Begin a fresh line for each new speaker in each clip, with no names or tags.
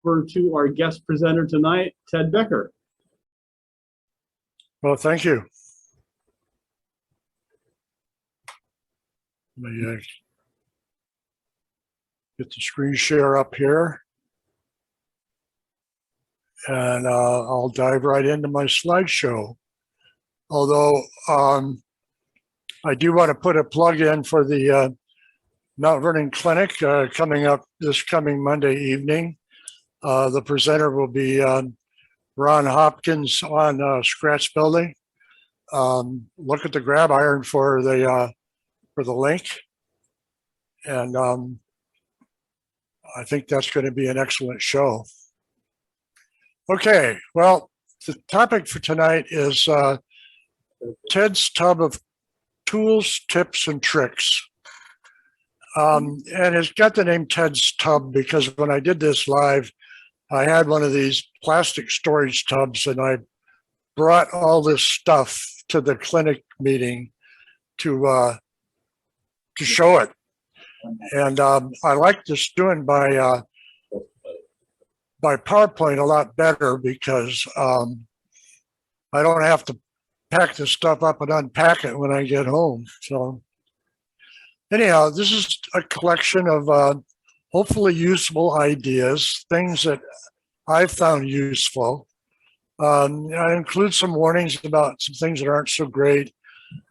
over to our guest presenter tonight, Ted Becker.
Well, thank you. Let me get the screen share up here. And I'll dive right into my slideshow. Although I do want to put a plug in for the Mount Vernon Clinic coming up this coming Monday evening. The presenter will be Ron Hopkins on scratch building. Look at the grab iron for the link, and I think that's going to be an excellent show. Okay, well, the topic for tonight is Ted's Tub of Tools, Tips, and Tricks. And it's got the name Ted's Tub because when I did this live, I had one of these plastic storage tubs and I brought all this stuff to the clinic meeting to show it. And I like this doing by PowerPoint a lot better because I don't have to pack this stuff up and unpack it when I get home. So anyhow, this is a collection of hopefully useful ideas, things that I've found useful. I include some warnings about some things that aren't so great.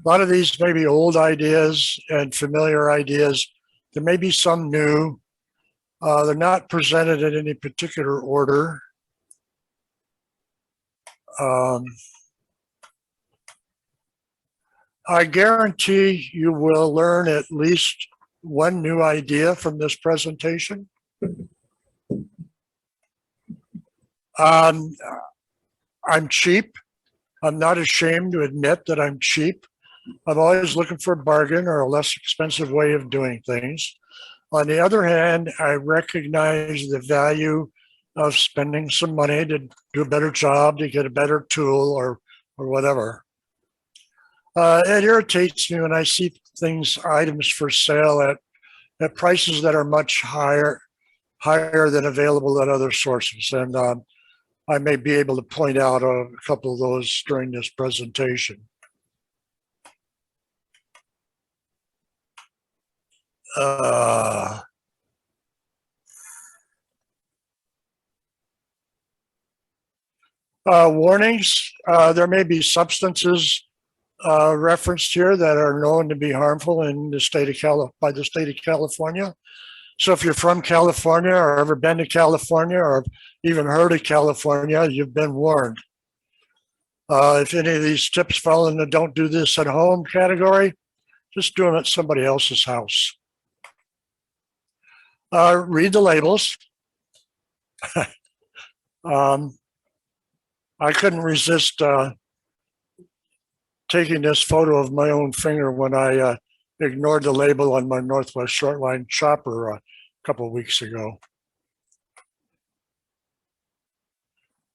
A lot of these may be old ideas and familiar ideas. There may be some new. They're not presented in any particular order. I guarantee you will learn at least one new idea from this presentation. I'm cheap. I'm not ashamed to admit that I'm cheap. I'm always looking for a bargain or a less expensive way of doing things. On the other hand, I recognize the value of spending some money to do a better job, to get a better tool or whatever. It irritates me when I see items for sale at prices that are much higher than available at other sources. And I may be able to point out a couple of those during this presentation. Warnings, there may be substances referenced here that are known to be harmful in the state of by the state of California. So if you're from California or ever been to California or even heard of California, you've been warned. If any of these tips fall in the don't do this at home category, just do them at somebody else's house. Read the labels. I couldn't resist taking this photo of my own finger when I ignored the label on my Northwest Shortline chopper a couple of weeks ago.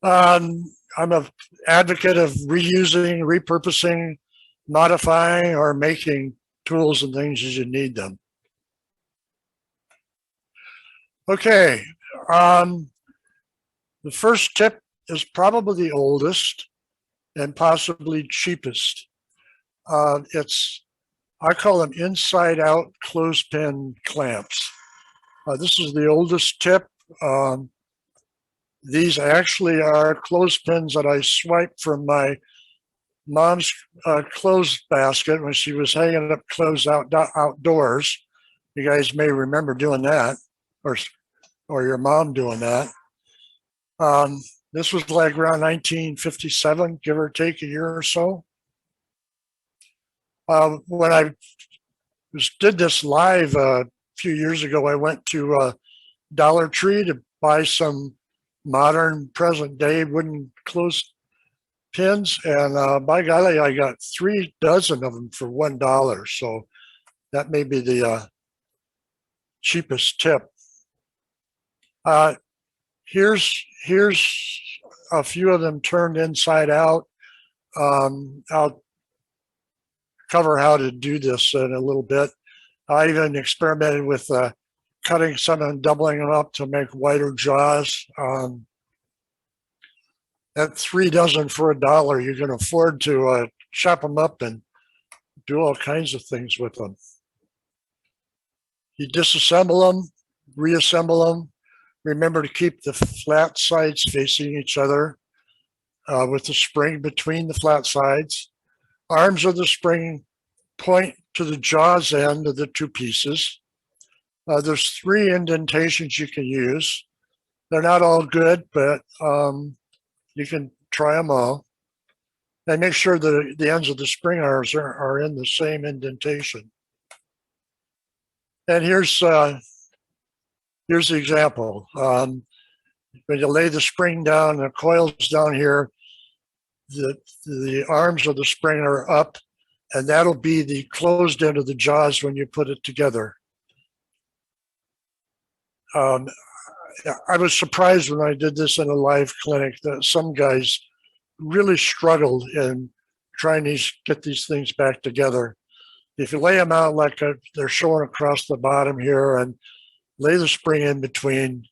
I'm an advocate of reusing, repurposing, modifying, or making tools and things as you need them. Okay, the first tip is probably the oldest and possibly cheapest. I call them inside out clothespin clamps. This is the oldest tip. These actually are clothespins that I swiped from my mom's clothes basket when she was hanging up clothes outdoors. You guys may remember doing that, or your mom doing that. This was like around 1957, give or take a year or so. When I did this live a few years ago, I went to Dollar Tree to buy some modern present day wooden clothespins, and by golly, I got 3 dozen of them for $1. So that may be the cheapest tip. Here's a few of them turned inside out. I'll cover how to do this in a little bit. I even experimented with cutting some and doubling them up to make wider jaws. At 3 dozen for $1, you can afford to chop them up and do all kinds of things with them. You disassemble them, reassemble them. Remember to keep the flat sides facing each other with the spring between the flat sides. Arms of the spring point to the jaws end of the two pieces. There's 3 indentations you can use. They're not all good, but you can try them all. And make sure that the ends of the spring arms are in the same indentation. And here's the example. When you lay the spring down, the coil's down here, the arms of the spring are up, and that'll be the closed end of the jaws when you put it together. I was surprised when I did this in a live clinic that some guys really struggled in trying to get these things back together. If you lay them out like they're showing across the bottom here and lay the spring in between,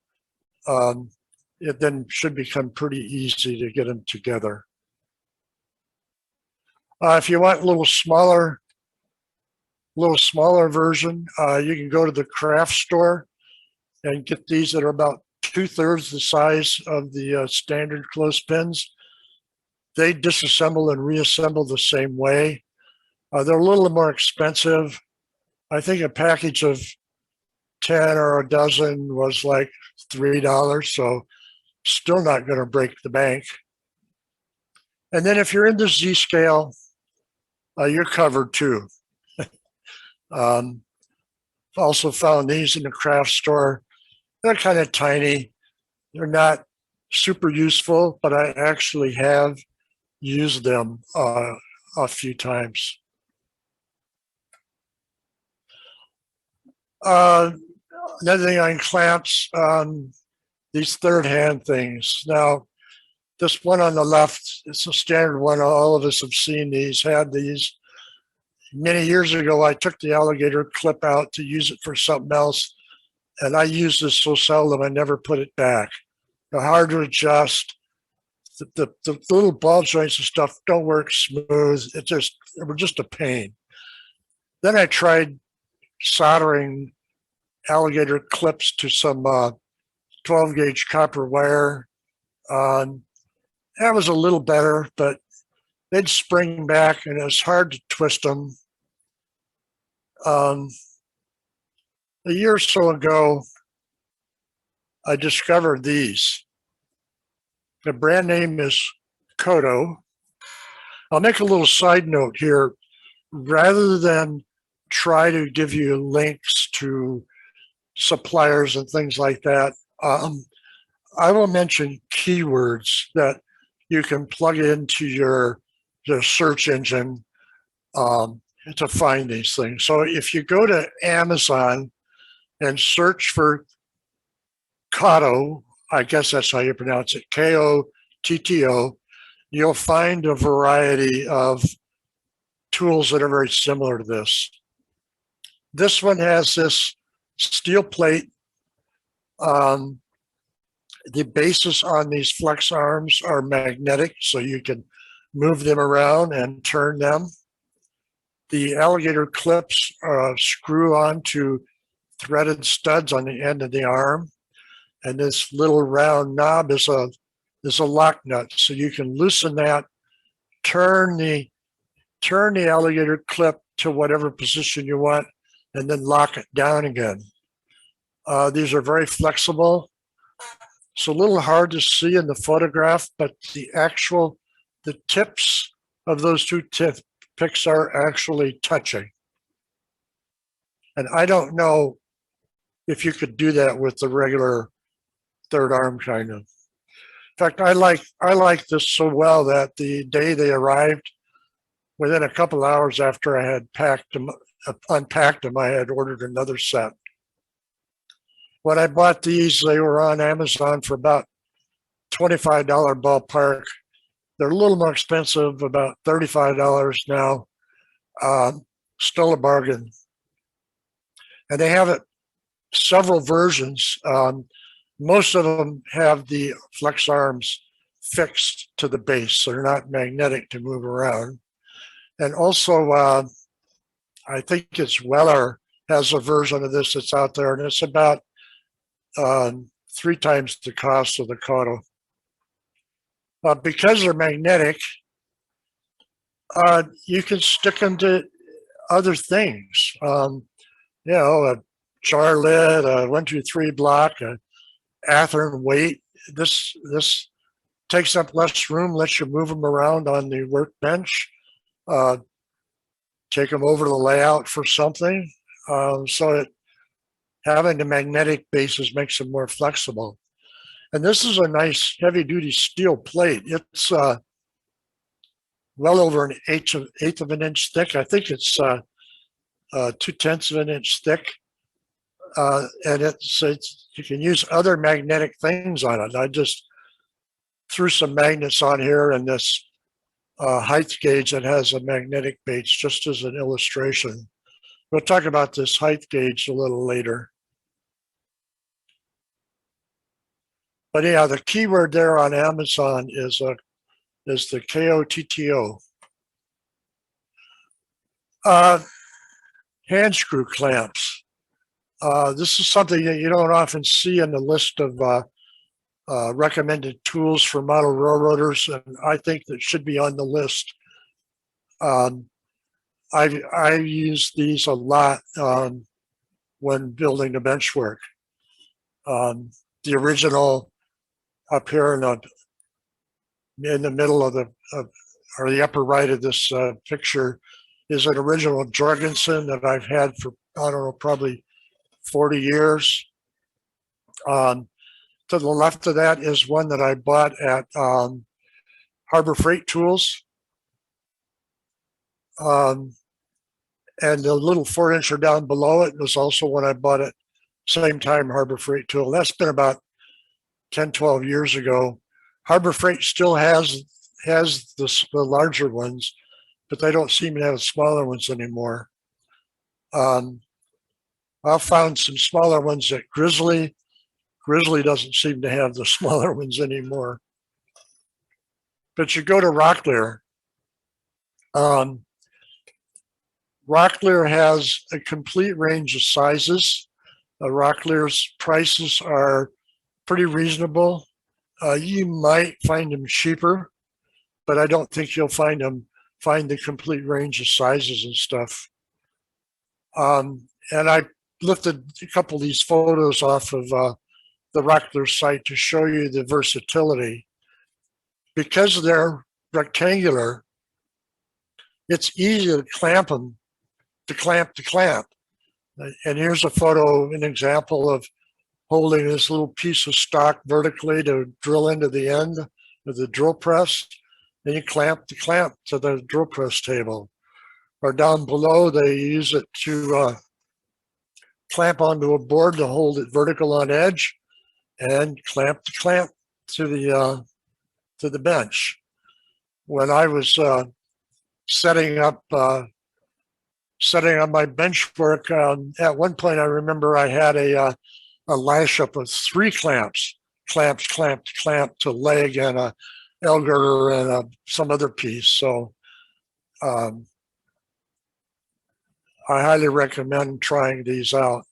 it then should become pretty easy to get them together. If you want a little smaller version, you can go to the craft store and get these that are about 2/3 the size of the standard clothespins. They disassemble and reassemble the same way. They're a little more expensive. I think a package of 10 or a dozen was like $3, so still not going to break the bank. And then if you're in the Z scale, you're covered too. Also found these in the craft store. They're kind of tiny. They're not super useful, but I actually have used them a few times. Another thing on clamps, these third hand things. Now, this one on the left, it's a standard one. All of us have seen these, had these. Many years ago, I took the alligator clip out to use it for something else. And I use this so seldom, I never put it back. They're hard to adjust. The little ball joints and stuff don't work smooth. They were just a pain. Then I tried soldering alligator clips to some 12 gauge copper wire. That was a little better, but they'd spring back and it was hard to twist them. A year or so ago, I discovered these. The brand name is Kodo. I'll make a little side note here. Rather than try to give you links to suppliers and things like that, I will mention keywords that you can plug into your search engine to find these things. So if you go to Amazon and search for Kodo, I guess that's how you pronounce it, K-O-T-T-O, you'll find a variety of tools that are very similar to this. This one has this steel plate. The bases on these flex arms are magnetic, so you can move them around and turn them. The alligator clips screw onto threaded studs on the end of the arm, and this little round knob is a lock nut, so you can loosen that, turn the alligator clip to whatever position you want, and then lock it down again. These are very flexible. It's a little hard to see in the photograph, but the tips of those two picks are actually touching. And I don't know if you could do that with the regular third arm kind of. In fact, I like this so well that the day they arrived, within a couple hours after I had unpacked them, I had ordered another set. When I bought these, they were on Amazon for about $25 ballpark. They're a little more expensive, about $35 now. Still a bargain. And they have it several versions. Most of them have the flex arms fixed to the base, so they're not magnetic to move around. And also, I think it's Weller has a version of this that's out there, and it's about 3 times the cost of the Cauto. Because they're magnetic, you can stick them to other things. You know, a jar lid, a 1, 2, 3 block, a Athearn weight. This takes up less room, lets you move them around on the workbench, take them over the layout for something. So having the magnetic bases makes them more flexible. And this is a nice heavy duty steel plate. It's well over an eighth of an inch thick. I think it's 2/10 of an inch thick. And it's you can use other magnetic things on it. I just threw some magnets on here and this height gauge that has a magnetic base just as an illustration. We'll talk about this height gauge a little later. But yeah, the keyword there on Amazon is the KOTTO. Hand screw clamps. This is something that you don't often see in the list of recommended tools for model railroaders, and I think that should be on the list. I use these a lot when building the benchwork. The original up here in the middle of or the upper right of this picture is an original Jorgensen that I've had for, I don't know, probably 40 years. To the left of that is one that I bought at Harbor Freight Tools. And the little 4-incher down below it was also one I bought at same time Harbor Freight Tool. That's been about 10, 12 years ago. Harbor Freight still has the larger ones, but they don't seem to have smaller ones anymore. I found some smaller ones at Grizzly. Grizzly doesn't seem to have the smaller ones anymore. But you go to Rocklear. Rocklear has a complete range of sizes. Rocklear's prices are pretty reasonable. You might find them cheaper, but I don't think you'll find the complete range of sizes and stuff. And I lifted a couple of these photos off of the Rocklear site to show you the versatility. Because they're rectangular, it's easy to clamp them, to clamp. And here's a photo, an example of holding this little piece of stock vertically to drill into the end of the drill press. Then you clamp the clamp to the drill press table. Or down below, they use it to clamp onto a board to hold it vertical on edge, and clamp the clamp to the bench. When I was setting up my bench work, at one point I remember I had a lash up of 3 clamps to leg and a L girder and some other piece. So I highly recommend trying these out.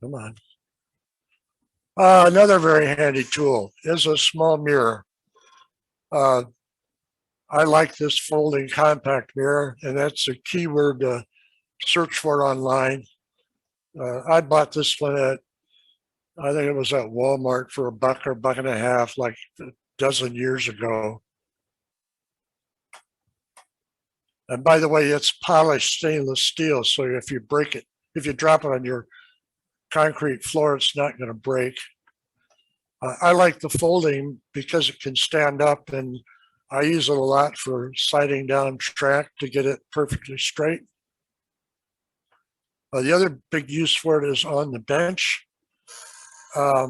Come on. Another very handy tool is a small mirror. I like this folding compact mirror, and that's a keyword to search for online. I bought this one at, I think it was at Walmart for $1 or $1.50, like a dozen years ago. And by the way, it's polished stainless steel, so if you break it, if you drop it on your concrete floor, it's not going to break. I like the folding because it can stand up, and I use it a lot for sighting down track to get it perfectly straight. The other big use for it is on the bench. A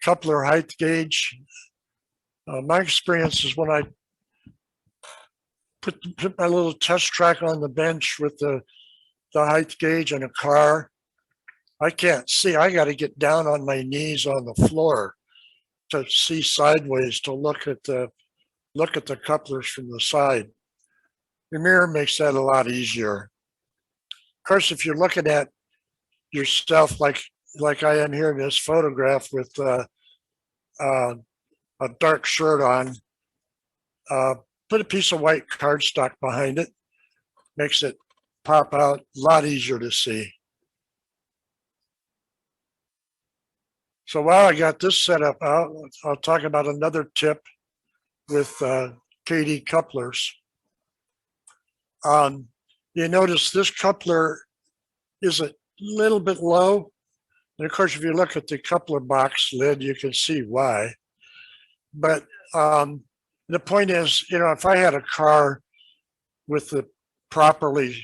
coupler height gauge. My experience is when I put my little test track on the bench with the height gauge in a car. I can't see. I got to get down on my knees on the floor to see sideways, to look at the couplers from the side. The mirror makes that a lot easier. Of course, if you're looking at yourself like I am here in this photograph with a dark shirt on, put a piece of white cardstock behind it, makes it pop out a lot easier to see. So while I got this set up out, I'll talk about another tip with KD couplers. You notice this coupler is a little bit low. And of course, if you look at the coupler box lid, you can see why. But the point is, you know, if I had a car with the properly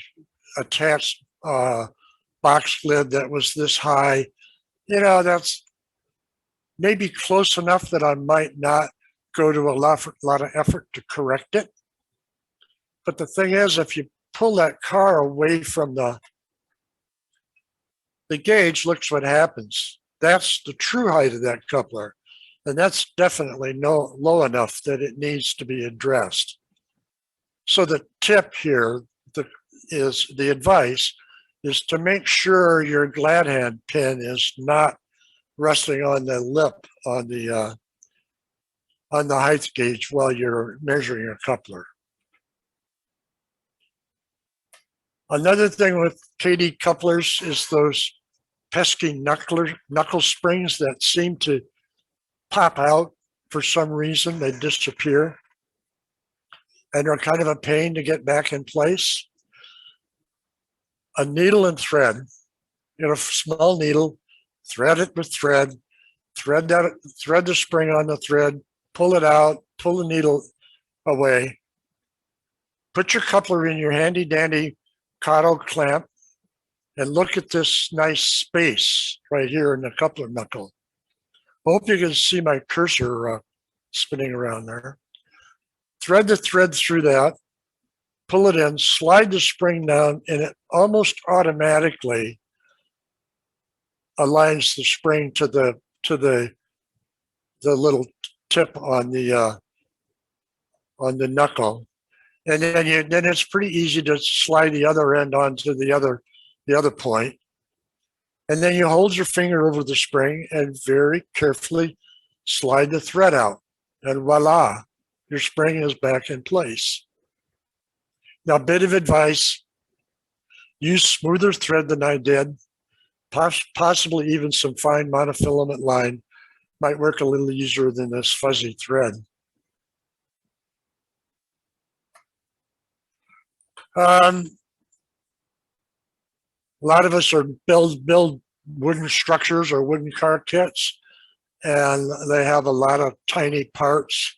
attached box lid that was this high, you know, that's maybe close enough that I might not go to a lot of effort to correct it. But the thing is, if you pull that car away from the gauge, looks what happens. That's the true height of that coupler. And that's definitely low enough that it needs to be addressed. So the tip here is the advice is to make sure your glad hand pin is not resting on the lip on the height gauge while you're measuring your coupler. Another thing with KD couplers is those pesky knuckle springs that seem to pop out for some reason. They disappear and are kind of a pain to get back in place. A needle and thread, you know, small needle, thread it with thread the spring on the thread, pull it out, pull the needle away, put your coupler in your handy dandy Cotto clamp, and look at this nice space right here in the coupler knuckle. I hope you can see my cursor spinning around there. Thread the thread through that, pull it in, slide the spring down, and it almost automatically aligns the spring to the little tip on the knuckle. And then it's pretty easy to slide the other end onto the other point. And then you hold your finger over the spring and very carefully slide the thread out. And voila, your spring is back in place. Now, a bit of advice, use smoother thread than I did. Possibly even some fine monofilament line might work a little easier than this fuzzy thread. A lot of us are build wooden structures or wooden car kits, and they have a lot of tiny parts.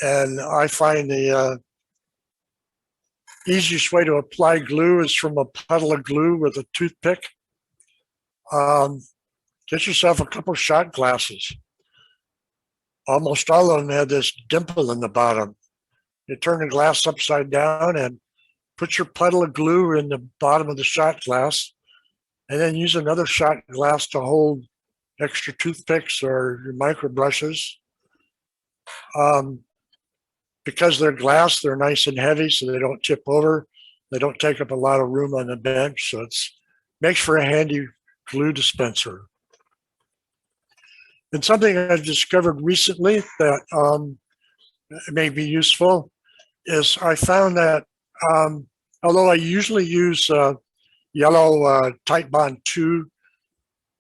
And I find the easiest way to apply glue is from a puddle of glue with a toothpick. Get yourself a couple shot glasses. Almost all of them had this dimple in the bottom. You turn the glass upside down and put your puddle of glue in the bottom of the shot glass, and then use another shot glass to hold extra toothpicks or your micro brushes. Because they're glass, they're nice and heavy, so they don't tip over. They don't take up a lot of room on the bench, so it makes for a handy glue dispenser. And something I've discovered recently that may be useful is I found that although I usually use yellow Tight Bond 2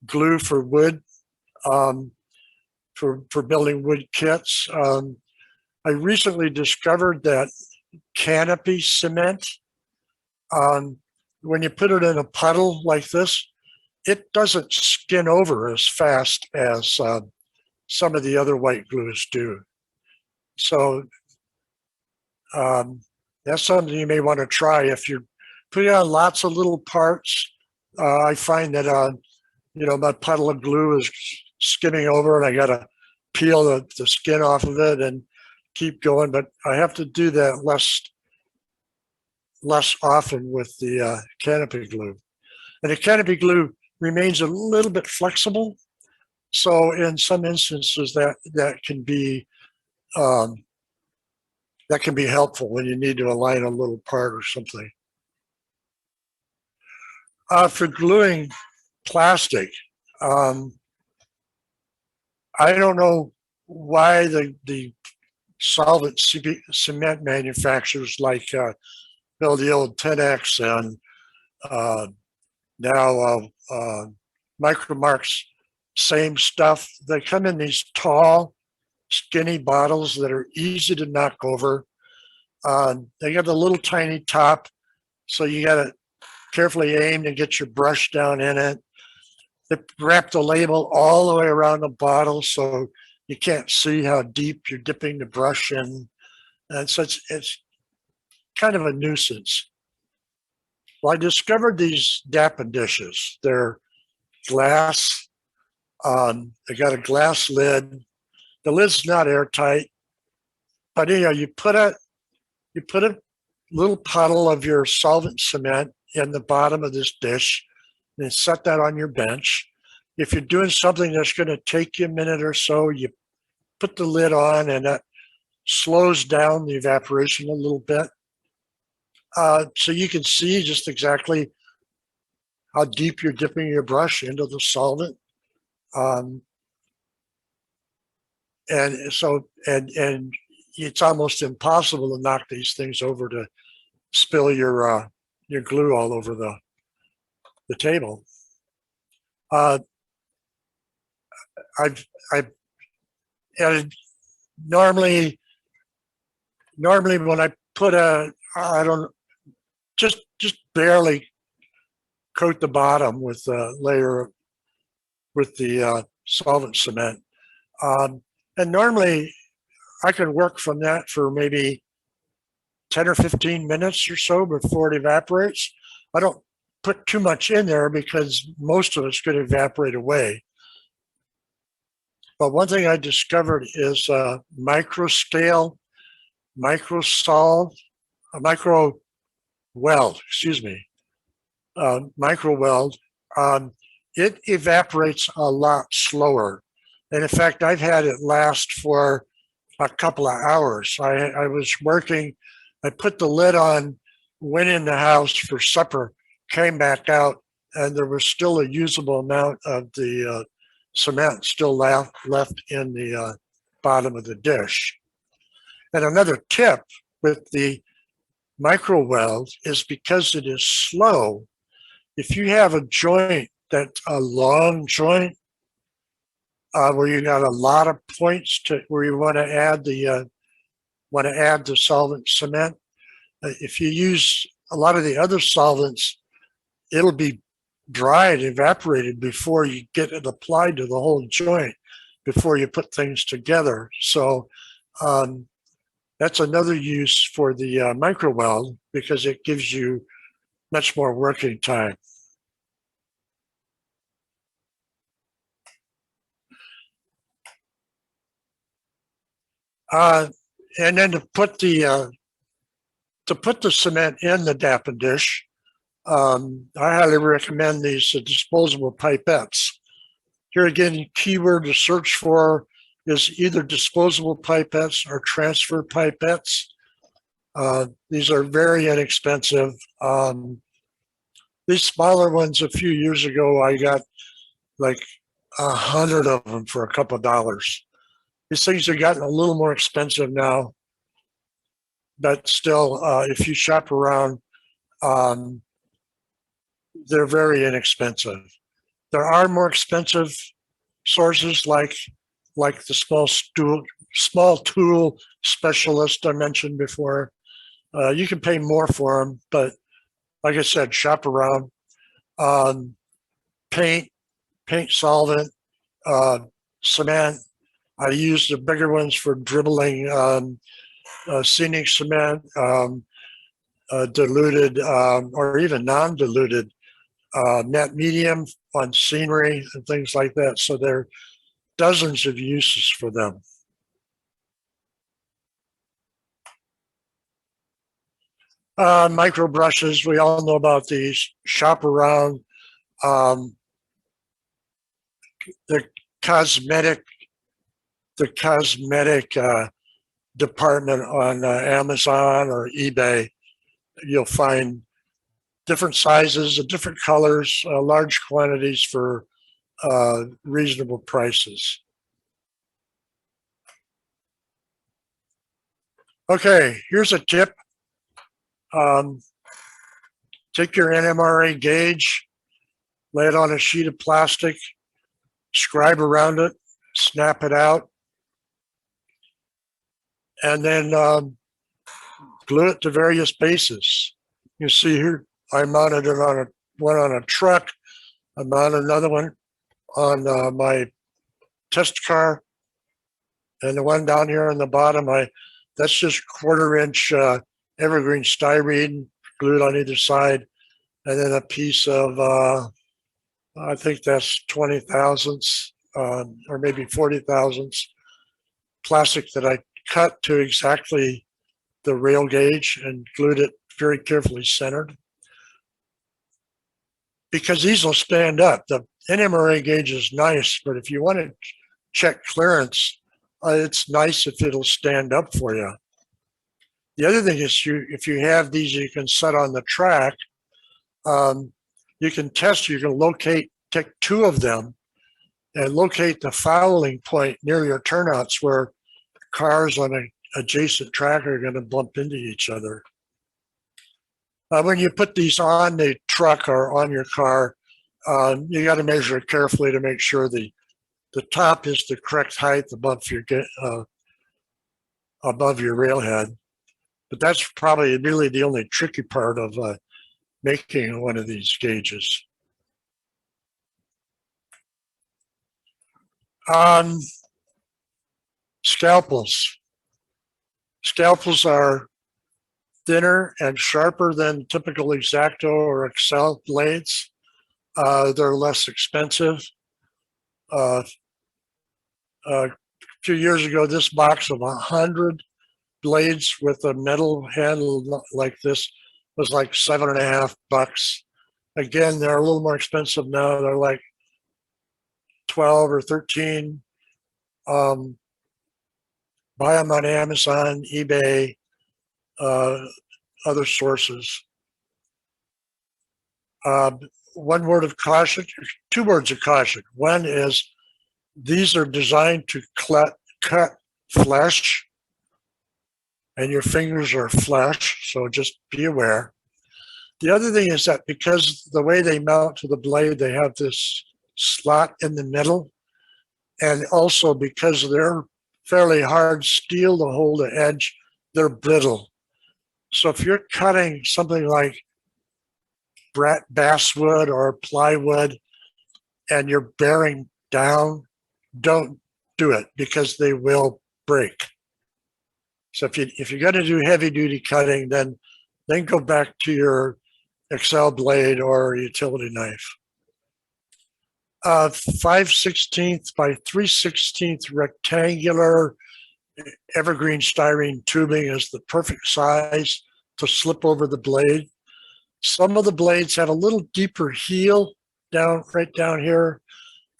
glue for wood, for building wood kits, I recently discovered that canopy cement, when you put it in a puddle like this, it doesn't skin over as fast as some of the other white glues do. So that's something you may want to try if you're putting on lots of little parts. I find that my puddle of glue is skimming over, and I got to peel the skin off of it and keep going. But I have to do that lest less often with the canopy glue. And the canopy glue remains a little bit flexible. So in some instances that can be helpful when you need to align a little part or something. For gluing plastic, I don't know why the solvent cement manufacturers like build the old 10X and now Micromark's same stuff. They come in these tall, skinny bottles that are easy to knock over. They got a little tiny top, so you got to carefully aim to get your brush down in it. They wrap the label all the way around the bottle so you can't see how deep you're dipping the brush in. And so it's kind of a nuisance. Well, I discovered these Dapper dishes. They're glass. They got a glass lid. The lid's not airtight, but you put a little puddle of your solvent cement in the bottom of this dish and set that on your bench. If you're doing something that's going to take you a minute or so, you put the lid on and that slows down the evaporation a little bit. So you can see just exactly how deep you're dipping your brush into the solvent. And it's almost impossible to knock these things over to spill your glue all over the table. I've added normally when I put just barely coat the bottom with a layer with the solvent cement. And normally I can work from that for maybe 10 or 15 minutes or so before it evaporates. I don't put too much in there because most of it's going to evaporate away. But one thing I discovered is micro weld. It evaporates a lot slower. And in fact, I've had it last for a couple of hours. I was working, I put the lid on, went in the house for supper, came back out, and there was still a usable amount of the cement still left in the bottom of the dish. And another tip with the micro weld is because it is slow, if you have a joint that's a long joint where you got a lot of points to where you want to add the solvent cement, if you use a lot of the other solvents, it'll be dried, evaporated before you get it applied to the whole joint, before you put things together. So that's another use for the micro weld because it gives you much more working time. And then to put the cement in the Dapper dish, I highly recommend these disposable pipettes. Here again, keyword to search for is either disposable pipettes or transfer pipettes. These are very inexpensive. These smaller ones, a few years ago, I got like 100 of them for a couple of dollars. These things have gotten a little more expensive now, but still, if you shop around, they're very inexpensive. There are more expensive sources like the small tool specialist I mentioned before. You can pay more for them, but like I said, shop around. Paint solvent, cement. I use the bigger ones for dribbling scenic cement, diluted or even non-diluted net medium on scenery and things like that. So there are dozens of uses for them. Micro brushes, we all know about these. Shop around. Um, the cosmetic, the cosmetic department on Amazon or eBay, you'll find different sizes and different colors, large quantities for reasonable prices. Okay, here's a tip. Take your NMRA gauge, lay it on a sheet of plastic, scribe around it, snap it out, and then glue it to various bases. You see here, I mounted it on one on a truck. I mounted another one on my test car, and the one down here on the bottom, that's just 1/4 inch evergreen styrene glued on either side, and then a piece of I think that's 20 thousandths or maybe 40 thousandths plastic that I cut to exactly the rail gauge and glued it very carefully centered. Because these will stand up. The NMRA gauge is nice, but if you want to check clearance, it's nice if it'll stand up for you. The other thing is, if you have these, you can set on the track. You can test. You can take 2 of them, and locate the fouling point near your turnouts where cars on an adjacent track are going to bump into each other. When you put these on the truck or on your car, you got to measure it carefully to make sure the top is the correct height above your railhead. But that's probably really the only tricky part of making one of these gauges. Scalpels. Scalpels are thinner and sharper than typical X-Acto or Excel blades. They're less expensive. A few years ago, this box of 100 blades with a metal handle like this was like $7.50. Again, they're a little more expensive now. They're like 12 or 13. Buy them on Amazon, eBay, other sources. One word of caution, 2 words of caution. One is these are designed to cut flesh, and your fingers are flesh, so just be aware. The other thing is that because the way they mount to the blade, they have this slot in the middle, and also because they're fairly hard steel to hold the edge, they're brittle. So if you're cutting something like basswood or plywood and you're bearing down, don't do it because they will break. So if you're going to do heavy duty cutting, then go back to your Excel blade or utility knife. 5/16 by 3/16 rectangular evergreen styrene tubing is the perfect size to slip over the blade. Some of the blades have a little deeper heel right down here,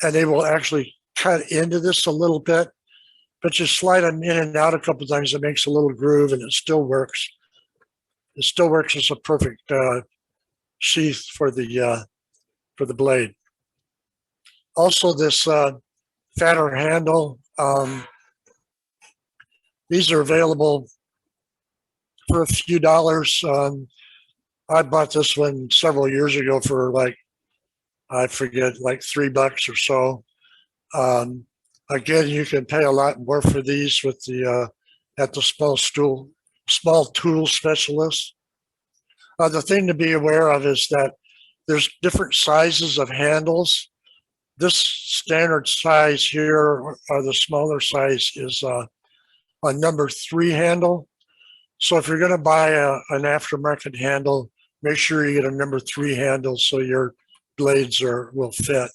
and they will actually cut into this a little bit, but you slide them in and out a couple of times, it makes a little groove and it still works. It still works as a perfect sheath for the blade. Also, this fatter handle. These are available for a few dollars. I bought this one several years ago for like, I forget, like $3 or so. Again, you can pay a lot more for these with at the small tool specialist. The thing to be aware of is that there's different sizes of handles. This standard size here, or the smaller size, is a number 3 handle. So if you're going to buy an aftermarket handle, make sure you get a number 3 handle so your blades will fit.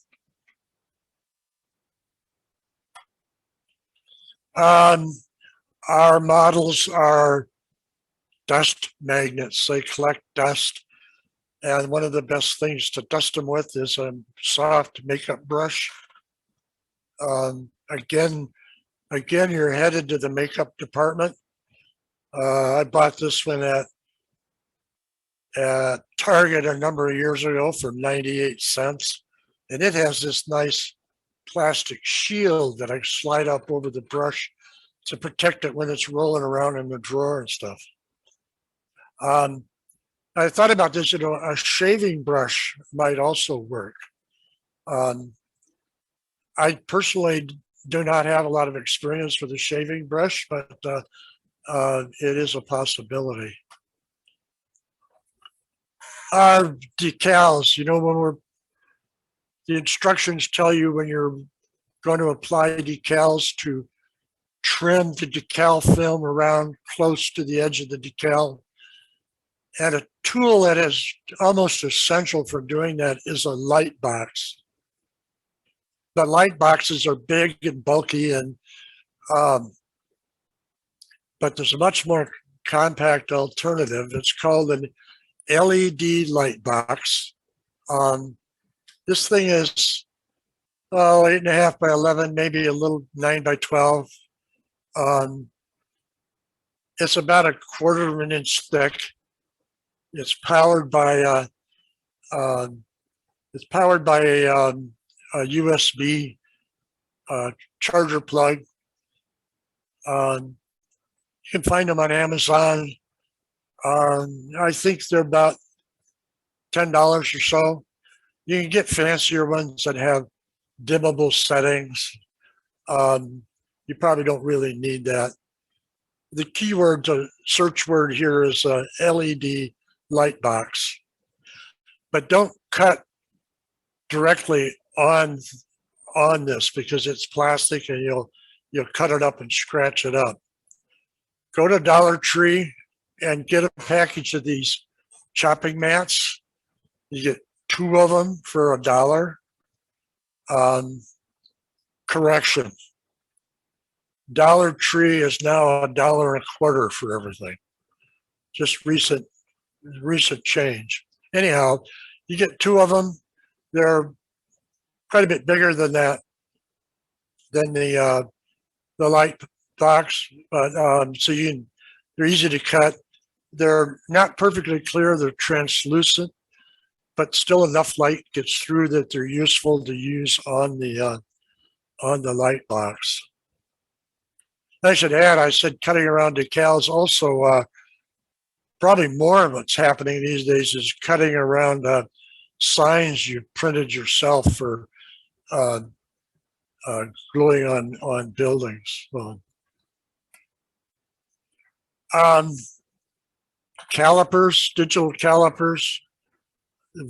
Our models are dust magnets. They collect dust. And one of the best things to dust them with is a soft makeup brush. Again, you're headed to the makeup department. I bought this one at Target a number of years ago for 98 cents. And it has this nice plastic shield that I slide up over the brush to protect it when it's rolling around in the drawer and stuff. I thought about this, a shaving brush might also work. I personally do not have a lot of experience with a shaving brush, but it is a possibility. Our decals, the instructions tell you when you're going to apply decals to trim the decal film around close to the edge of the decal. And a tool that is almost essential for doing that is a light box. The light boxes are big and bulky, and but there's a much more compact alternative. It's called an LED light box. This thing is 8.5 by 11, maybe a little 9 by 12. It's about 1/4 of an inch thick. It's powered by a USB charger plug. You can find them on Amazon. I think they're about $10 or so. You can get fancier ones that have dimmable settings. You probably don't really need that. The keyword to search word here is LED light box, but don't cut directly on this because it's plastic and you'll cut it up and scratch it up. Go to Dollar Tree and get a package of these chopping mats. You get 2 of them for $1. Correction. Dollar Tree is now $1.25 for everything. Just recent change. Anyhow, you get 2 of them. They're quite a bit bigger than that, than the light box, but so they're easy to cut. They're not perfectly clear. They're translucent, but still enough light gets through that they're useful to use on the light box. I should add, I said cutting around decals. Also, probably more of what's happening these days is cutting around signs you printed yourself for gluing on buildings. Calipers, digital calipers,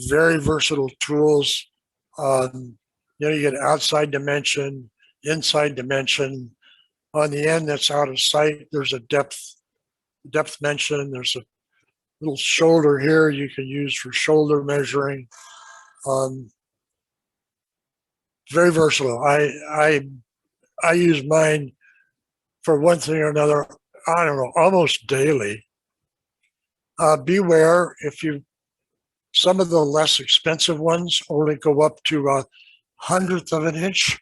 very versatile tools. You get outside dimension, inside dimension. On the end that's out of sight, there's a depth dimension. There's a little shoulder here you can use for shoulder measuring. Very versatile. I use mine for one thing or another, I don't know, almost daily. Beware some of the less expensive ones only go up to 1/100th of an inch.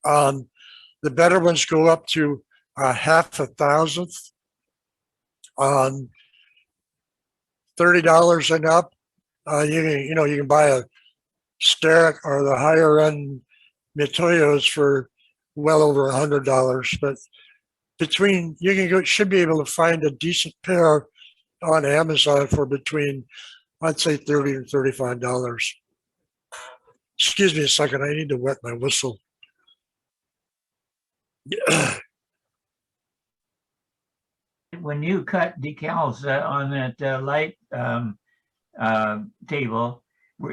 The better ones go up to 1/2,000th. $30 and up. You can buy a Starrett or the higher end Mitoyos for well over $100. But should be able to find a decent pair on Amazon for between, I'd say, $30 and $35. Excuse me a second, I need to wet my whistle.
When you cut decals on that light table,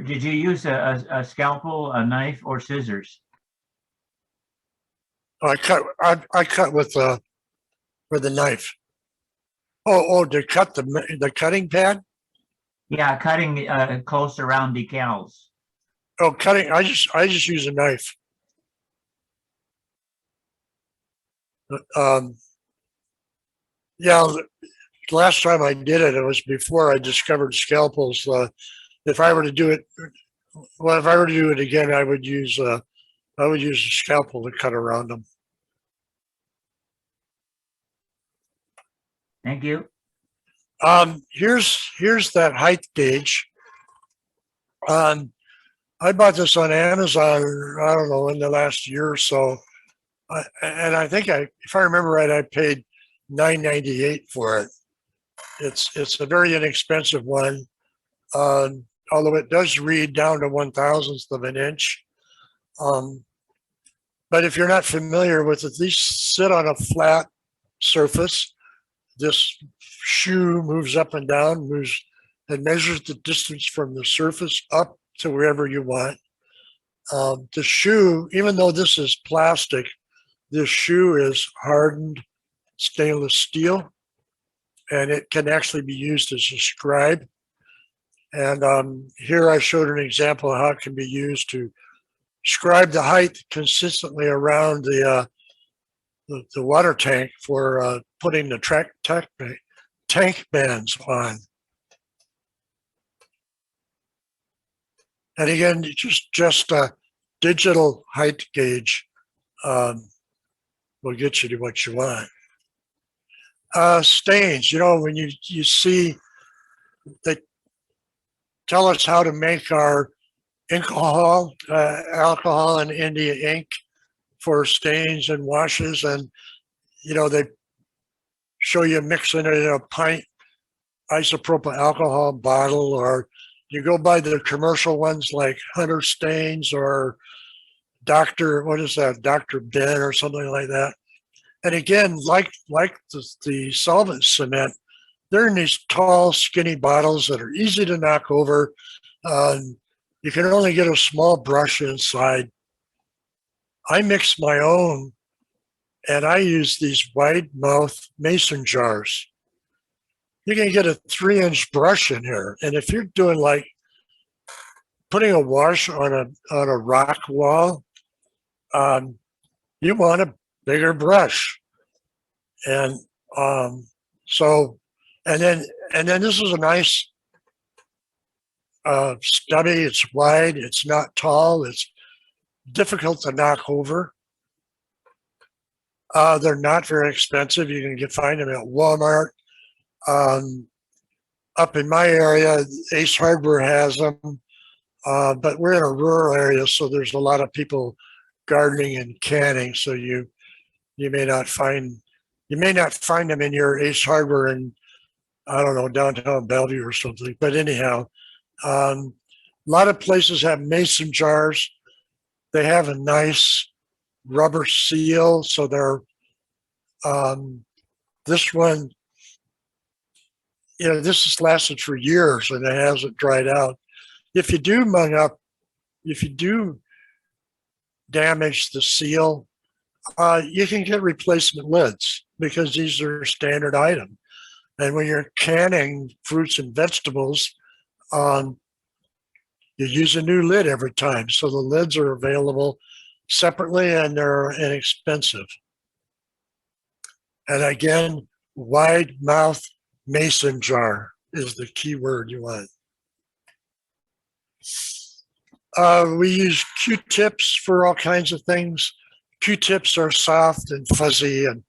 did you use a scalpel, a knife, or scissors?
I cut with the knife. Oh, to cut the cutting pad?
Yeah, cutting close around decals.
Oh, cutting. I just use a knife. Yeah, last time I did it, it was before I discovered scalpels. If I were to do it, well, if I were to do it again, I would use a scalpel to cut around them.
Thank you.
Here's that height gauge. I bought this on Amazon, I don't know, in the last year or so. And I think if I remember right, I paid $9.98 for it. It's a very inexpensive one, although it does read down to 1/1000th of an inch. But if you're not familiar with it, these sit on a flat surface. This shoe moves up and down, and measures the distance from the surface up to wherever you want. The shoe, even though this is plastic, this shoe is hardened stainless steel, and it can actually be used as a scribe. And here I showed an example of how it can be used to scribe the height consistently around the water tank for putting the tank bands on. And again, just a digital height gauge will get you to what you want. Stains, when you see, they tell us how to make our alcohol and India ink for stains and washes, and they show you mixing it in a pint isopropyl alcohol bottle, or you go by the commercial ones like Hunter Stains or Dr. Ben or something like that. And again, like the solvent cement, they're in these tall, skinny bottles that are easy to knock over. You can only get a small brush inside. I mix my own, and I use these wide mouth mason jars. You can get a 3-inch brush in here. And if you're doing like putting a wash on a rock wall, you want a bigger brush. And then this is a nice stubby. It's wide, it's not tall, it's difficult to knock over. They're not very expensive. You can find them at Walmart. Up in my area, Ace Hardware has them, but we're in a rural area, so there's a lot of people gardening and canning. So you may not find them in your Ace Hardware in, I don't know, downtown Bellevue or something. But anyhow, a lot of places have mason jars. They have a nice rubber seal, so they're this one. This has lasted for years and it hasn't dried out. If you do damage the seal, you can get replacement lids because these are standard item. And when you're canning fruits and vegetables, you use a new lid every time. So the lids are available separately and they're inexpensive. And again, wide mouth mason jar is the key word you want. We use Q-tips for all kinds of things. Q-tips are soft and fuzzy and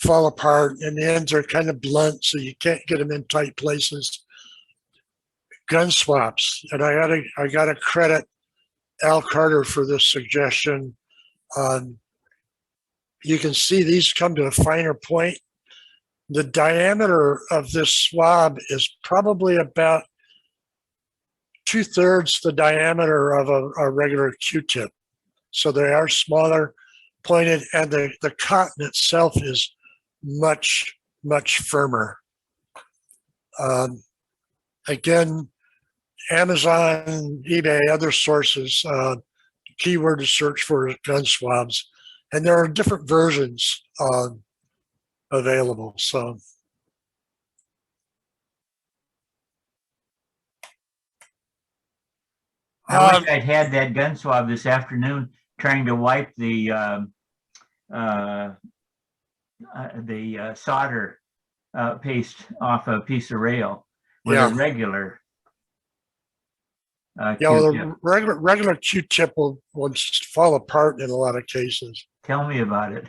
fall apart, and the ends are kind of blunt, so you can't get them in tight places. Gun swaps, and I gotta credit Al Carter for this suggestion. You can see these come to a finer point. The diameter of this swab is probably about 2/3 the diameter of a regular Q-tip. So they are smaller, pointed, and the cotton itself is much, much firmer. Again, Amazon, eBay, other sources, keyword to search for gun swabs. And there are different versions available. So
I wish I'd had that gun swab this afternoon trying to wipe the solder paste off a piece of rail with
Yeah.
a regular
Yeah, well,
Q-tip.
the regular Q-tip will just fall apart in a lot of cases.
Tell me about it.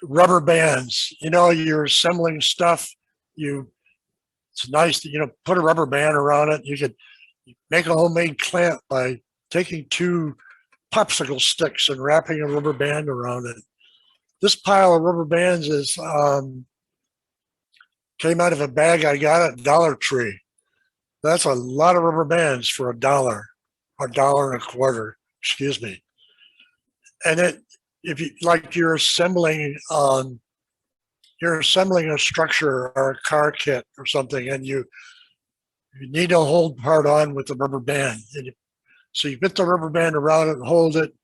Rubber bands, you're assembling stuff. It's nice that, put a rubber band around it. You could make a homemade clamp by taking 2 popsicle sticks and wrapping a rubber band around it. This pile of rubber bands came out of a bag I got at Dollar Tree. That's a lot of rubber bands for $1.25, excuse me. And if you like, you're assembling a structure or a car kit or something, and you need to hold part on with the rubber band. So you put the rubber band around it and hold it,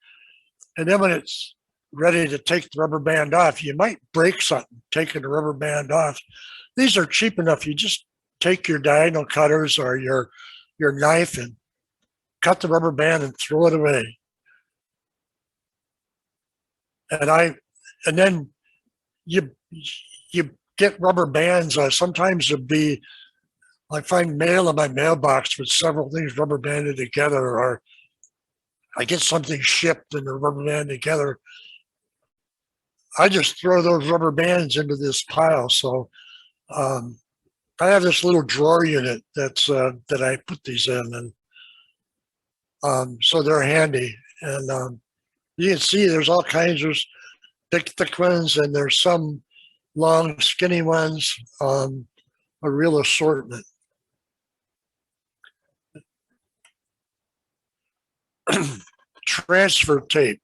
and then when it's ready to take the rubber band off, you might break something taking the rubber band off. These are cheap enough. You just take your diagonal cutters or your knife and cut the rubber band and throw it away. And then you get rubber bands. Sometimes I find mail in my mailbox with several things rubber banded together, or I get something shipped and the rubber band together. I just throw those rubber bands into this pile. So I have this little drawer unit that I put these in, and so they're handy. And you can see there's all kinds of thick ones, and there's some long, skinny ones. A real assortment. Transfer tape.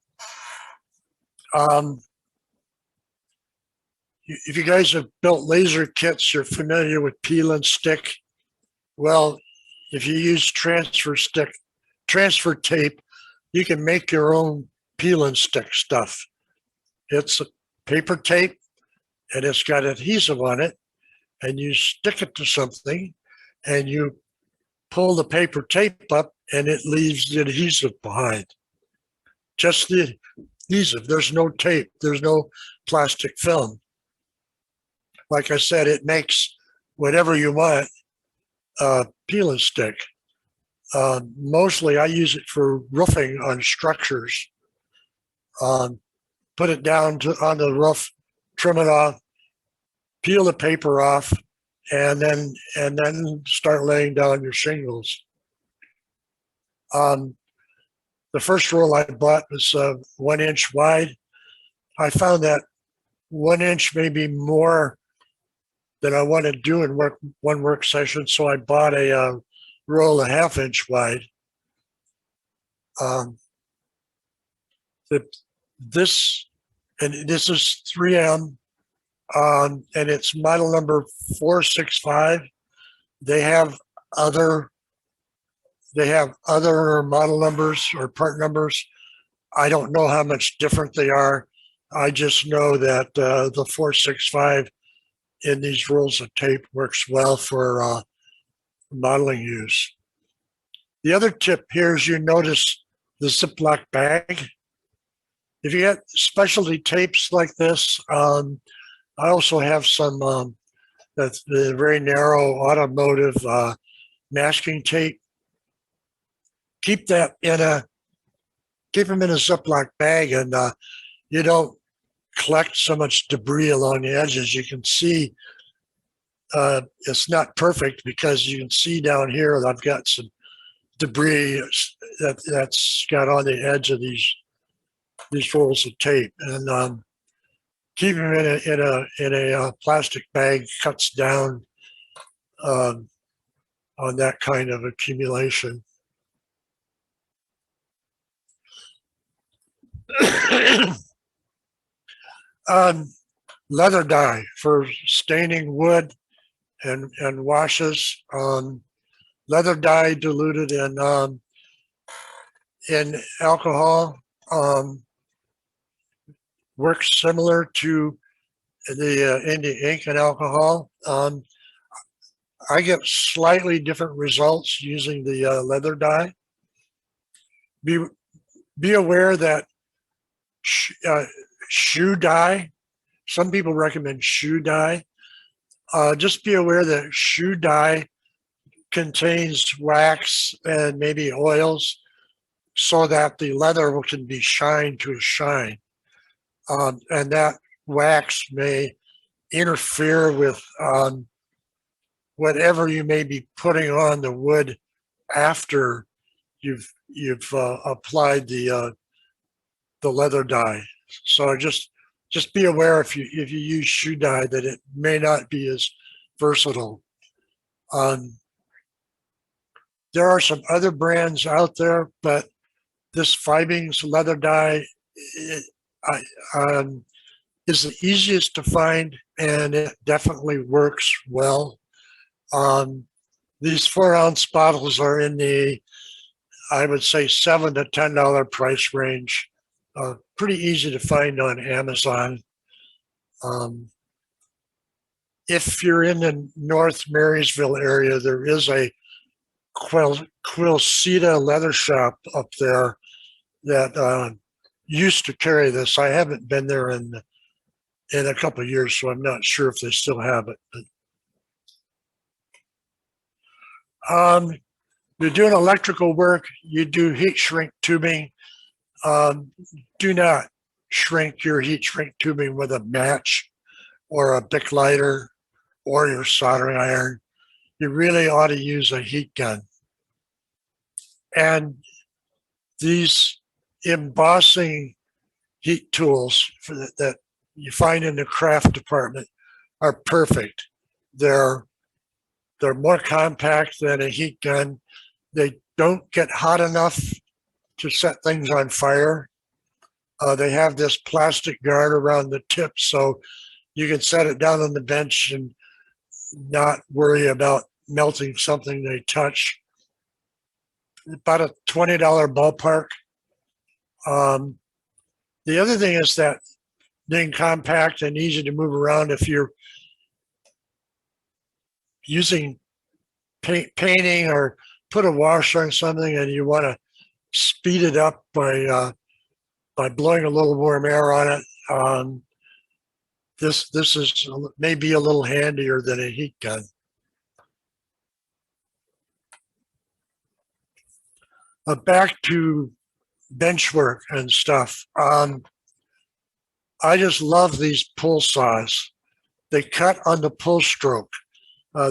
If you guys have built laser kits, you're familiar with peel and stick. Well, if you use transfer tape, you can make your own peel and stick stuff. It's a paper tape, and it's got adhesive on it, and you stick it to something, and you pull the paper tape up, and it leaves the adhesive behind. Just the adhesive. There's no tape. There's no plastic film. Like I said, it makes whatever you want peel and stick. Mostly I use it for roofing on structures. Put it down on the roof, trim it off, peel the paper off, and then start laying down your shingles. The first roll I bought was 1 inch wide. I found that 1 inch may be more than I want to do in one work session, so I bought a roll 1/2 inch wide. This is 3M, and it's model number 465. They have other model numbers or part numbers. I don't know how much different they are. I just know that the 465 in these rolls of tape works well for modeling use. The other tip here is you notice the Ziploc bag. If you get specialty tapes like this, I also have some that's the very narrow automotive masking tape. Keep them in a Ziploc bag, and you don't collect so much debris along the edges. You can see it's not perfect because you can see down here that I've got some debris that's got on the edge of these rolls of tape, and keeping them in a plastic bag cuts down on that kind of accumulation. Leather dye for staining wood and washes. Leather dye diluted in alcohol works similar to the ink and alcohol. I get slightly different results using the leather dye. Be aware that shoe dye. Some people recommend shoe dye. Just be aware that shoe dye contains wax and maybe oils so that the leather can be shined to a shine. And that wax may interfere with whatever you may be putting on the wood after you've applied the leather dye. So just be aware if you use shoe dye that it may not be as versatile. There are some other brands out there, but this Fibings leather dye is the easiest to find, and it definitely works well. These 4-ounce bottles are in the, I would say, $7 to $10 price range. Pretty easy to find on Amazon. If you're in the North Marysville area, there is a Quilceda leather shop up there that used to carry this. I haven't been there in a couple of years, so I'm not sure if they still have it. But, you're doing electrical work, you do heat shrink tubing. Do not shrink your heat shrink tubing with a match or a Bic lighter or your soldering iron. You really ought to use a heat gun. And these embossing heat tools that you find in the craft department are perfect. They're more compact than a heat gun. They don't get hot enough to set things on fire. They have this plastic guard around the tip, so you can set it down on the bench and not worry about melting something they touch. About a $20 ballpark. The other thing is that being compact and easy to move around, if you're using painting or put a wash on something and you want to speed it up by blowing a little warm air on it, this is maybe a little handier than a heat gun. Back to bench work and stuff. I just love these pull saws. They cut on the pull stroke.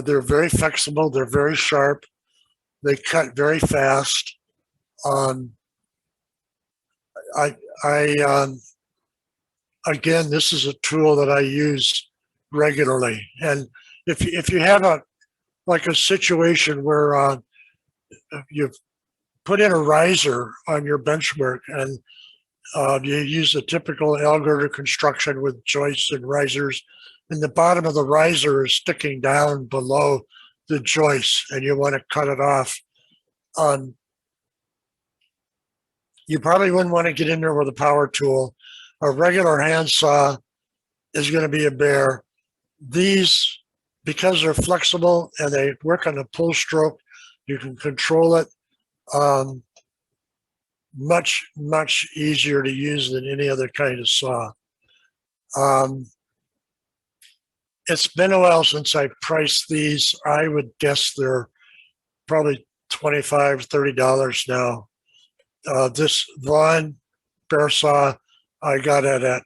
They're very flexible. They're very sharp. They cut very fast. Again, this is a tool that I use regularly. And if you have a situation where you've put in a riser on your bench work and you use a typical L girder construction with joists and risers, and the bottom of the riser is sticking down below the joist and you want to cut it off, you probably wouldn't want to get in there with a power tool. A regular handsaw is going to be a bear. These, because they're flexible and they work on a pull stroke, you can control it. Much easier to use than any other kind of saw. It's been a while since I priced these. I would guess they're probably $25, $30 now. This Vaughn bear saw, I got it at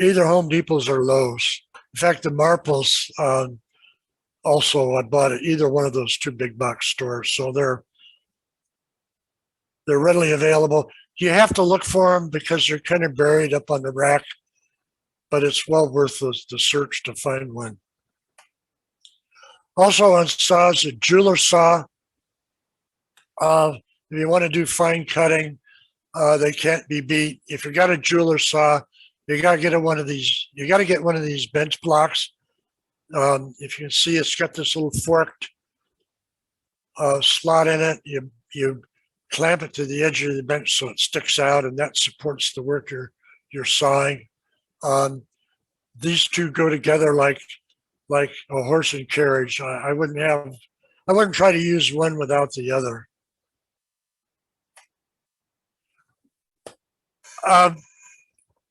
either Home Depot's or Lowe's. In fact, the Marples, also I bought at either one of those two big box stores. So they're readily available. You have to look for them because they're kind of buried up on the rack, but it's well worth the search to find one. Also on saws, a jeweler saw. If you want to do fine cutting, they can't be beat. If you got a jeweler saw, you got to get one of these. You got to get one of these bench blocks. If you can see, it's got this little forked slot in it. You clamp it to the edge of the bench so it sticks out, and that supports the work you're sawing. These two go together like a horse and carriage. I wouldn't try to use one without the other.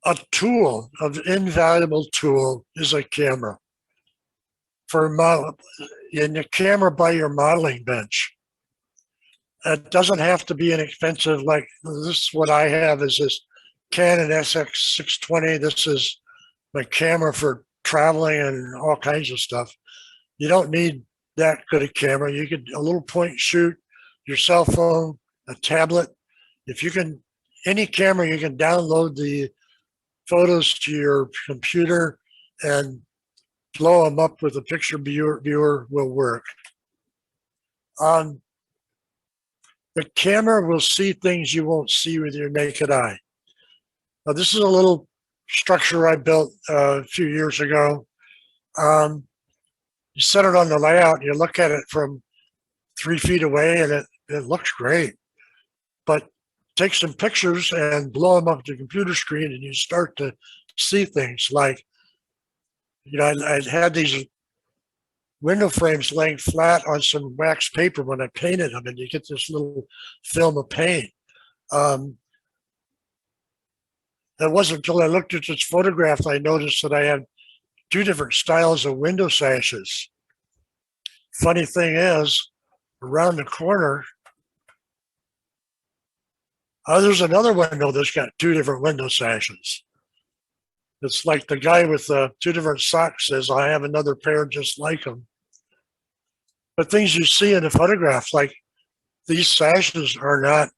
a tool, an invaluable tool, is a camera. For model, in the camera by your modeling bench. It doesn't have to be inexpensive. Like this, what I have is this Canon SX620. This is my camera for traveling and all kinds of stuff. You don't need that good a camera. You could a little point shoot, your cell phone, a tablet. If you can, any camera, you can download the photos to your computer and blow them up with a picture viewer will work. The camera will see things you won't see with your naked eye. Now, this is a little structure I built a few years ago. You set it on the layout, and you look at it from 3 feet away, and it looks great. But take some pictures and blow them up to the computer screen, and you start to see things like, you know, I had these window frames laying flat on some wax paper when I painted them, and you get this little film of paint. It wasn't until I looked at this photograph I noticed that I had 2 different styles of window sashes. Funny thing is, around the corner, there's another window that's got 2 different window sashes. It's like the guy with 2 different socks says, I have another pair just like them. But things you see in the photograph, like these sashes are not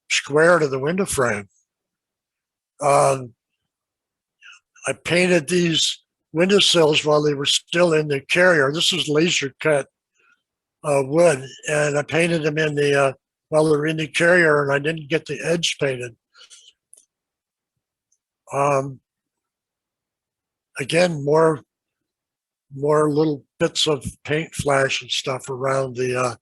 square to the window frame. I painted these windowsills while they were still in the carrier. This is laser cut wood, and I painted them in the while they were in the carrier, and I didn't get the edge painted. Again, more little bits of paint flash and stuff around the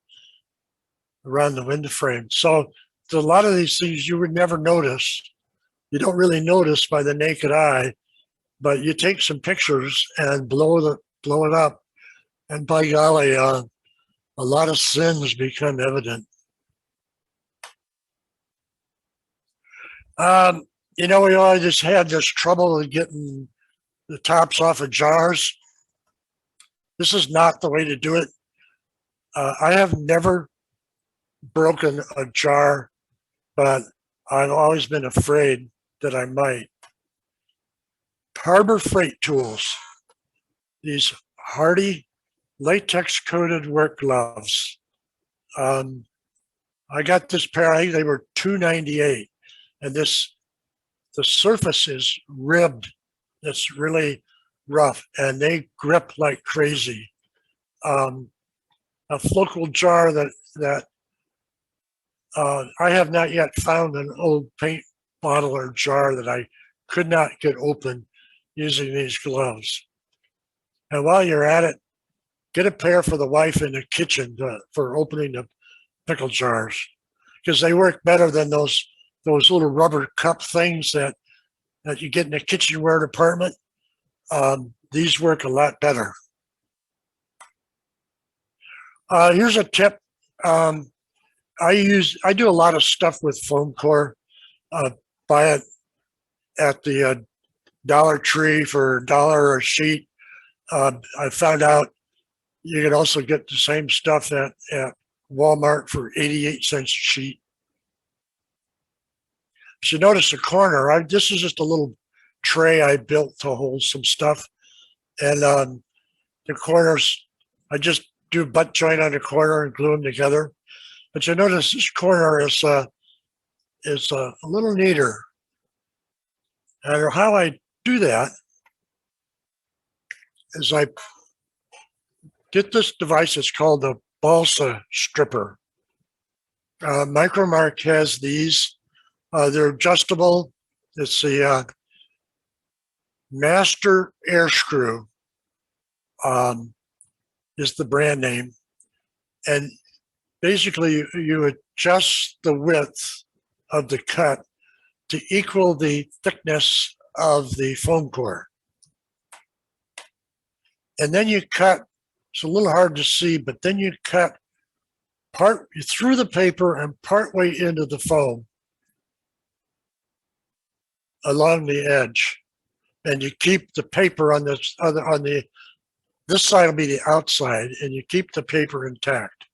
window frame. So there's a lot of these things you would never notice. You don't really notice by the naked eye, but you take some pictures and blow it up, and by golly, a lot of sins become evident. You know, we always just had this trouble with getting the tops off of jars. This is not the way to do it. I have never broken a jar, but I've always been afraid that I might. Harbor Freight tools, these hardy latex coated work gloves. I got this pair, I think they were $2.98, and the surface is ribbed. It's really rough, and they grip like crazy. A local jar that I have not yet found an old paint bottle or jar that I could not get open using these gloves. And while you're at it, get a pair for the wife in the kitchen for opening the pickle jars, because they work better than those little rubber cup things that you get in a kitchenware department. These work a lot better. Here's a tip. I do a lot of stuff with foam core. Buy it at the Dollar Tree for $1 a sheet. I found out you can also get the same stuff at Walmart for 88 cents a sheet. If you notice the corner, this is just a little tray I built to hold some stuff. And the corners, I just do butt joint on the corner and glue them together. But you notice this corner is a little neater. And how I do that is I get this device. It's called the balsa stripper. Micromark has these. They're adjustable. It's the Master Air Screw is the brand name. And basically you adjust the width of the cut to equal the thickness of the foam core. And then you cut, it's a little hard to see, but then you cut through the paper and part way into the foam. along the edge, and you keep the paper on this other this side will be the outside, and you keep the paper intact.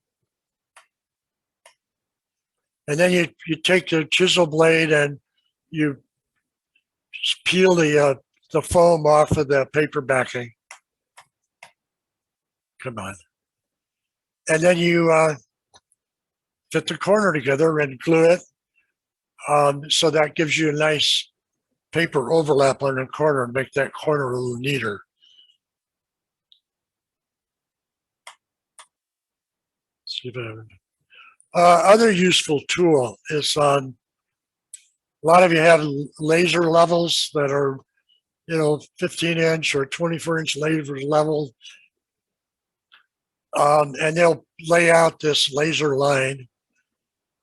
And then you take the chisel blade and you peel the foam off of the paper backing. Come on. And then you fit the corner together and glue it. So that gives you a nice paper overlap on the corner and make that corner a little neater. See if other useful tool is a lot of you have laser levels that are 15-inch or 24-inch laser level, and they'll lay out this laser line.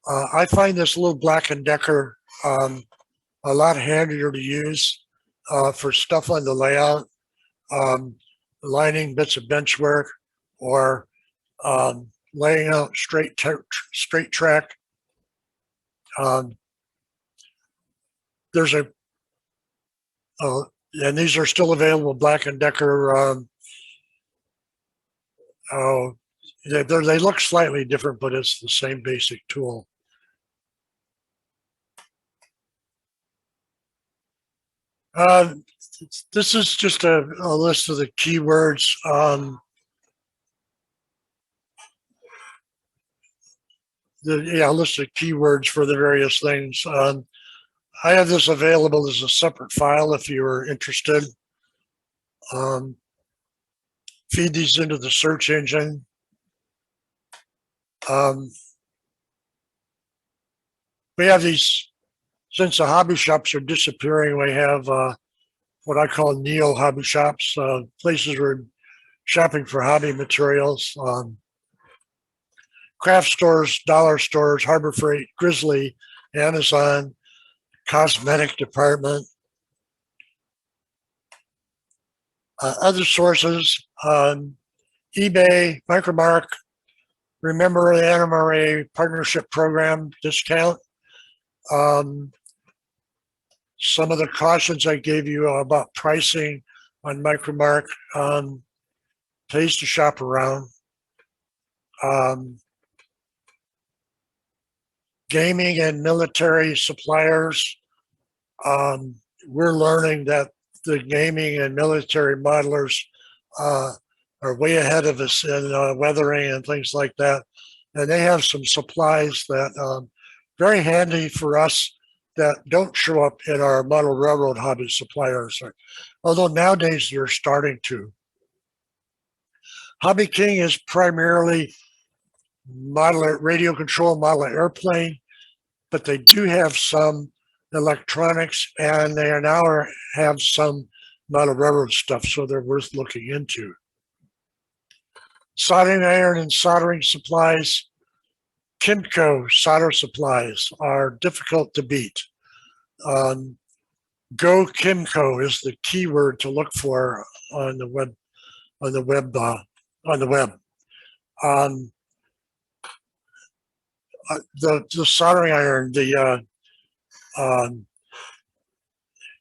I find this little Black & Decker a lot handier to use for stuff on the layout, lining bits of bench work, or laying out straight track. There's and these are still available, Black & Decker. They look slightly different, but it's the same basic tool. This is just a list of the keywords. A list of keywords for the various things. I have this available as a separate file if you are interested. Feed these into the search engine. We have these, since the hobby shops are disappearing, we have what I call neo hobby shops, places where shopping for hobby materials. Craft stores, dollar stores, Harbor Freight, Grizzly, Amazon, cosmetic department. Other sources, eBay, Micromark. Remember the NMRA partnership program discount. Some of the cautions I gave you about pricing on Micromark pays to shop around. Gaming and military suppliers. We're learning that the gaming and military modelers are way ahead of us in weathering and things like that. And they have some supplies that very handy for us that don't show up in our model railroad hobby suppliers, although nowadays they're starting to. Hobby King is primarily model radio control, model airplane, but they do have some electronics, and they now have some model railroad stuff, so they're worth looking into. Soldering iron and soldering supplies. Kimco solder supplies are difficult to beat. Go Kimco is the keyword to look for on the web. The soldering iron, the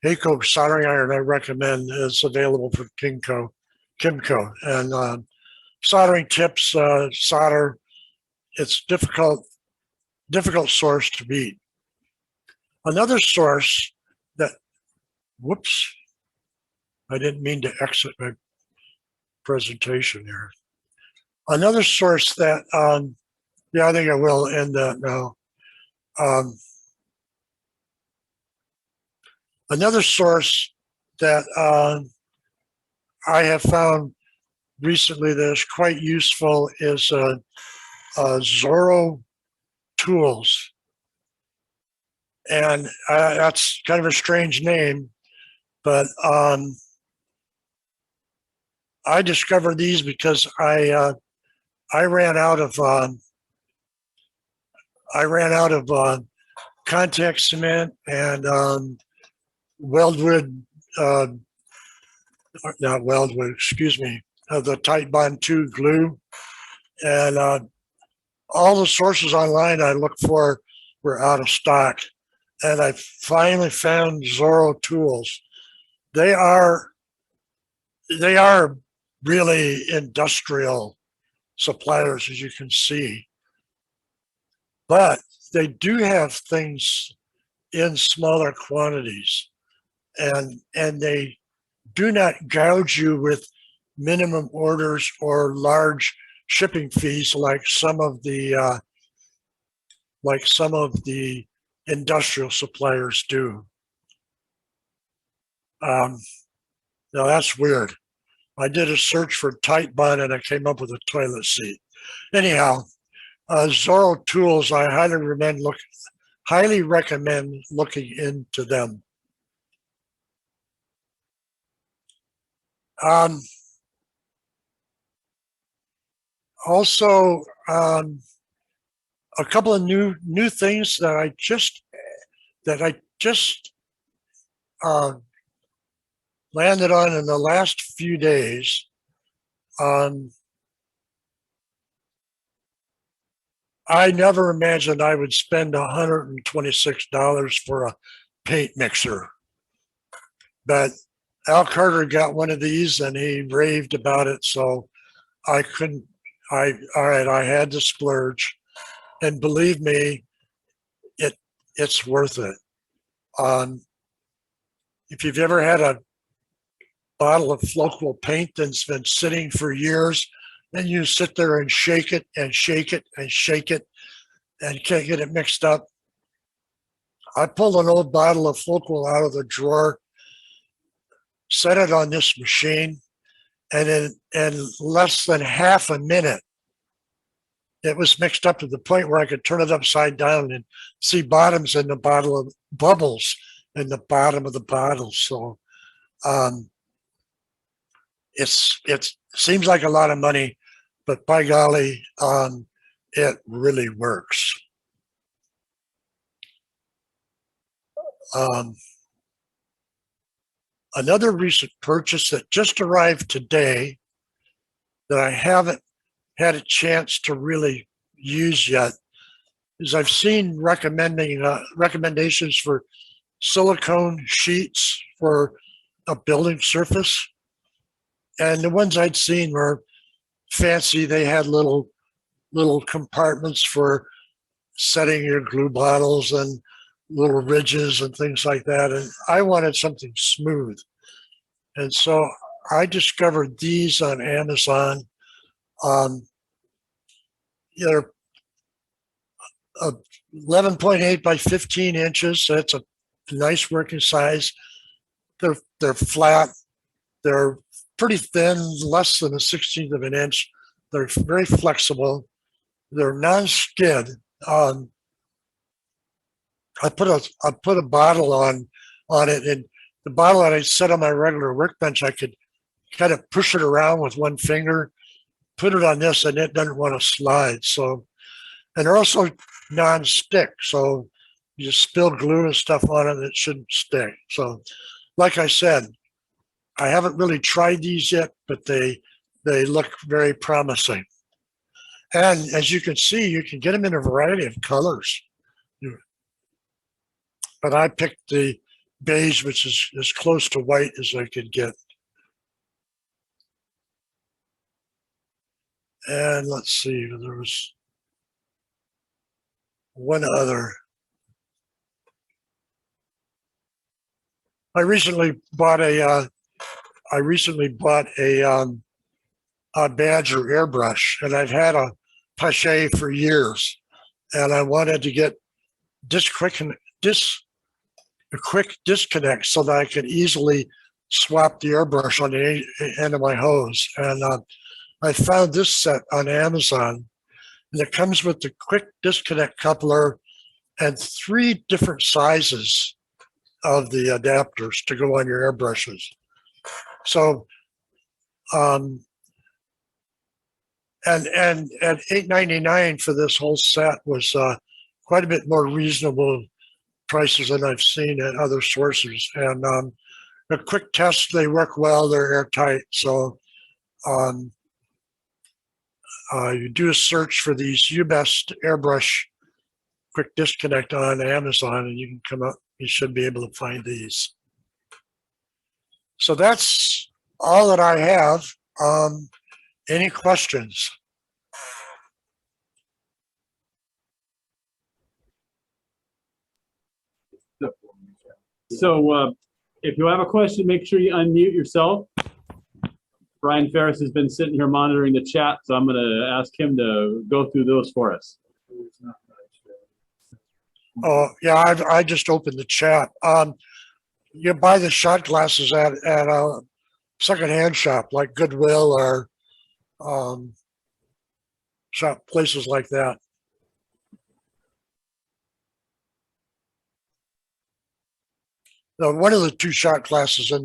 Heiko soldering iron I recommend is available from Kimco, and soldering tips, solder. It's difficult source to beat. Another source that, whoops, I didn't mean to exit my presentation here. Another source that, yeah, I think I will end that now. Another source that I have found recently that is quite useful is Zorro Tools. And that's kind of a strange name, but I discovered these because I ran out of contact cement and weldwood, not weldwood, excuse me, the Titebond 2 glue, and all the sources online I looked for were out of stock, and I finally found Zorro tools. They are really industrial suppliers, as you can see, but they do have things in smaller quantities, and they do not gouge you with minimum orders or large shipping fees like some of the industrial suppliers do. Now that's weird. I did a search for tight bun and I came up with a toilet seat. Anyhow, Zorro tools, I highly recommend looking into them. Also, a couple of new things that I just landed on in the last few days. I never imagined I would spend $126 for a paint mixer, but Al Carter got one of these and he raved about it, so I couldn't. All right, I had to splurge, and believe me, it's worth it. If you've ever had a bottle of local paint that's been sitting for years, and you sit there and shake it and shake it and shake it and can't get it mixed up, I pulled an old bottle of Flocal out of the drawer, set it on this machine, and in less than half a minute, it was mixed up to the point where I could turn it upside down and see bottoms in the bottle of bubbles in the bottom of the bottle. So it seems like a lot of money, but by golly, it really works. Another recent purchase that just arrived today that I haven't had a chance to really use yet is I've seen recommendations for silicone sheets for a building surface. And the ones I'd seen were fancy. They had little compartments for setting your glue bottles and little ridges and things like that. And I wanted something smooth. And so I discovered these on Amazon. They're 11.8 by 15 inches. So that's a nice working size. They're flat. They're pretty thin, less than a 16th of an inch. They're very flexible. They're non-skid. I put a bottle on it, and the bottle that I set on my regular workbench, I could kind of push it around with one finger, put it on this, and it doesn't want to slide. So, and they're also non-stick. So you spill glue and stuff on it, it shouldn't stick. So, like I said, I haven't really tried these yet, but they look very promising. And as you can see, you can get them in a variety of colors. But I picked the beige, which is as close to white as I could get. And let's see, there was one other. I recently bought a Badger airbrush, and I've had a Pache for years, and I wanted to get a quick disconnect so that I could easily swap the airbrush on the end of my hose. And I found this set on Amazon, and it comes with the quick disconnect coupler and 3 different sizes of the adapters to go on your airbrushes. So, and at $8.99 for this whole set was quite a bit more reasonable prices than I've seen at other sources. And a quick test, they work well, they're airtight. So you do a search for these UBest airbrush quick disconnect on Amazon and you can come up, you should be able to find these. So that's all that I have. Any questions?
So if you have a question, make sure you unmute yourself. Brian Ferris has been sitting here monitoring the chat, so I'm going to ask him to go through those for us.
Oh, yeah, I just opened the chat. You buy the shot glasses at a secondhand shop like Goodwill or shop places like that. Now, one of the two shot glasses in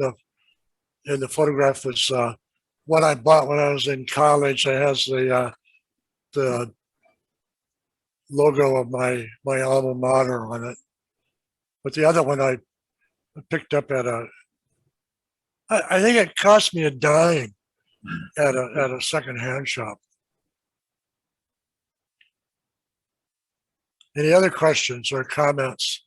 the photograph was one I bought when I was in college. It has the logo of my alma mater on it. But the other one I picked up at I think it cost me $0.10 at a secondhand shop. Any other questions or comments?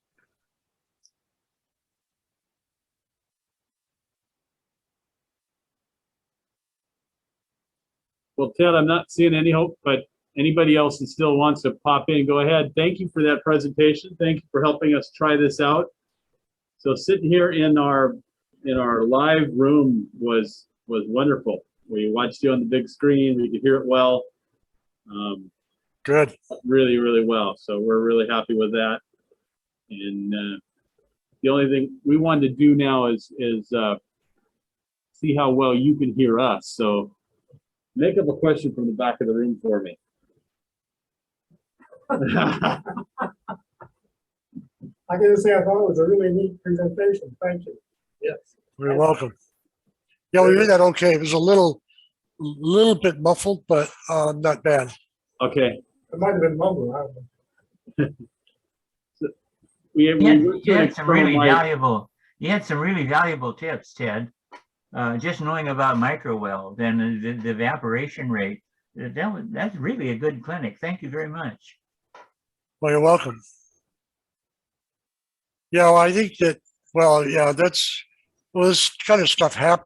Well, Ted, I'm not seeing any hope, but anybody else that still wants to pop in, go ahead. Thank you for that presentation. Thank you for helping us try this out. So sitting here in our live room was wonderful. We watched you on the big screen. We could hear it well.
Good.
Really, really well. So we're really happy with that. And the only thing we wanted to do now is see how well you can hear us. So make up a question from the back of the room for me.
I gotta say, I thought it was a really neat presentation. Thank you. Yes.
You're welcome. Yeah, we did that okay. It was a little bit muffled, but not bad.
Okay.
It might have been mumbling. I don't know.
You had some really valuable. You had some really valuable tips, Ted. Just knowing about microweld and the evaporation rate. That's really a good clinic. Thank you very much.
Well, you're welcome. Yeah, well, I think that, well, yeah, this kind of stuff happens